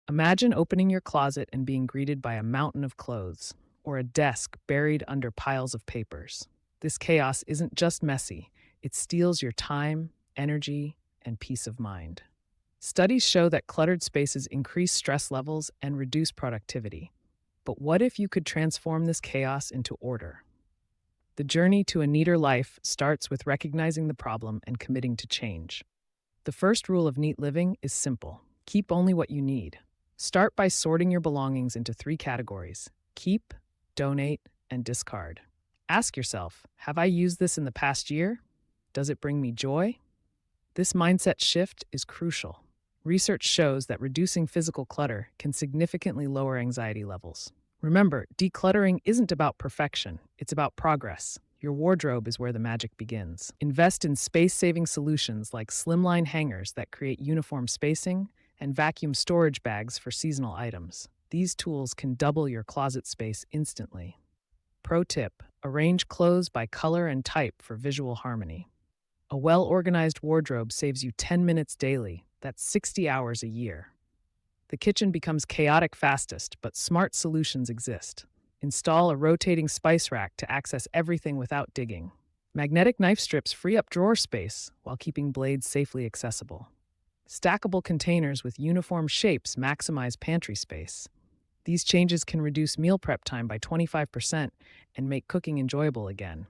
Imagine opening your closet and being greeted by a mountain of clothes, or a desk buried under piles of papers. This chaos isn't just messy, it steals your time, energy, and peace of mind. Studies show that cluttered spaces increase stress levels and reduce productivity. But what if you could transform this chaos into order? The journey to a neater life starts with recognizing the problem and committing to change. The first rule of neat living is simple: keep only what you need. Start by sorting your belongings into three categories: keep, donate, and discard. Ask yourself, have I used this in the past year? Does it bring me joy? This mindset shift is crucial. Research shows that reducing physical clutter can significantly lower anxiety levels. Remember, decluttering isn't about perfection, it's about progress. Your wardrobe is where the magic begins. Invest in space-saving solutions like slimline hangers that create uniform spacing and vacuum storage bags for seasonal items. These tools can double your closet space instantly. Pro tip: arrange clothes by color and type for visual harmony. A well-organized wardrobe saves you 10 minutes daily. That's 60 hours a year. The kitchen becomes chaotic fastest, but smart solutions exist. Install a rotating spice rack to access everything without digging. Magnetic knife strips free up drawer space while keeping blades safely accessible. Stackable containers with uniform shapes maximize pantry space. These changes can reduce meal prep time by 25% and make cooking enjoyable again.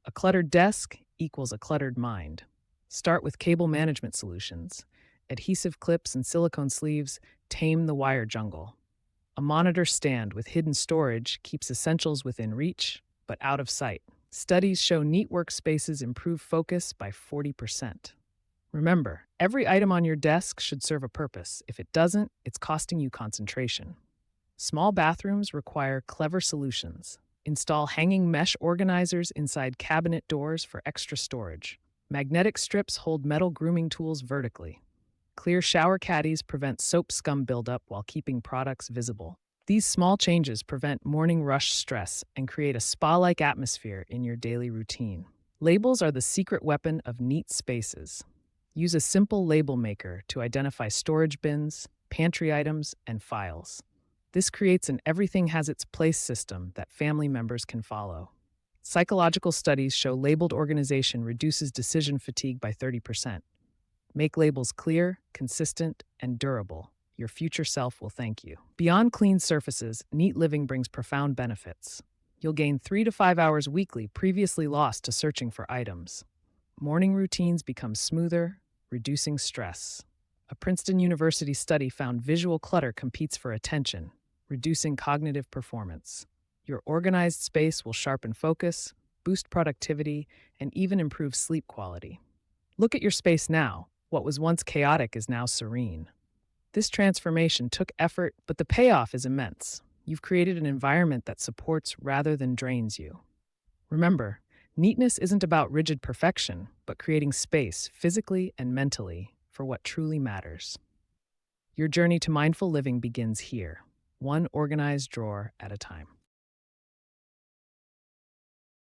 A cluttered desk equals a cluttered mind. Start with cable management solutions. Adhesive clips and silicone sleeves tame the wire jungle. A monitor stand with hidden storage keeps essentials within reach, but out of sight. Studies show neat workspaces improve focus by 40%. Remember, every item on your desk should serve a purpose. If it doesn't, it's costing you concentration. Small bathrooms require clever solutions. Install hanging mesh organizers inside cabinet doors for extra storage. Magnetic strips hold metal grooming tools vertically. Clear shower caddies prevent soap scum buildup while keeping products visible. These small changes prevent morning rush stress and create a spa-like atmosphere in your daily routine. Labels are the secret weapon of neat spaces. Use a simple label maker to identify storage bins, pantry items, and files. This creates an everything has its place system that family members can follow. Psychological studies show labeled organization reduces decision fatigue by 30%. Make labels clear, consistent, and durable. Your future self will thank you. Beyond clean surfaces, neat living brings profound benefits. You'll gain 3 to 5 hours weekly previously lost to searching for items. Morning routines become smoother, reducing stress. A Princeton University study found visual clutter competes for attention, reducing cognitive performance. Your organized space will sharpen focus, boost productivity, and even improve sleep quality. Look at your space now. What was once chaotic is now serene. This transformation took effort, but the payoff is immense. You've created an environment that supports rather than drains you. Remember, neatness isn't about rigid perfection, but creating space, physically and mentally, for what truly matters. Your journey to mindful living begins here, one organized drawer at a time.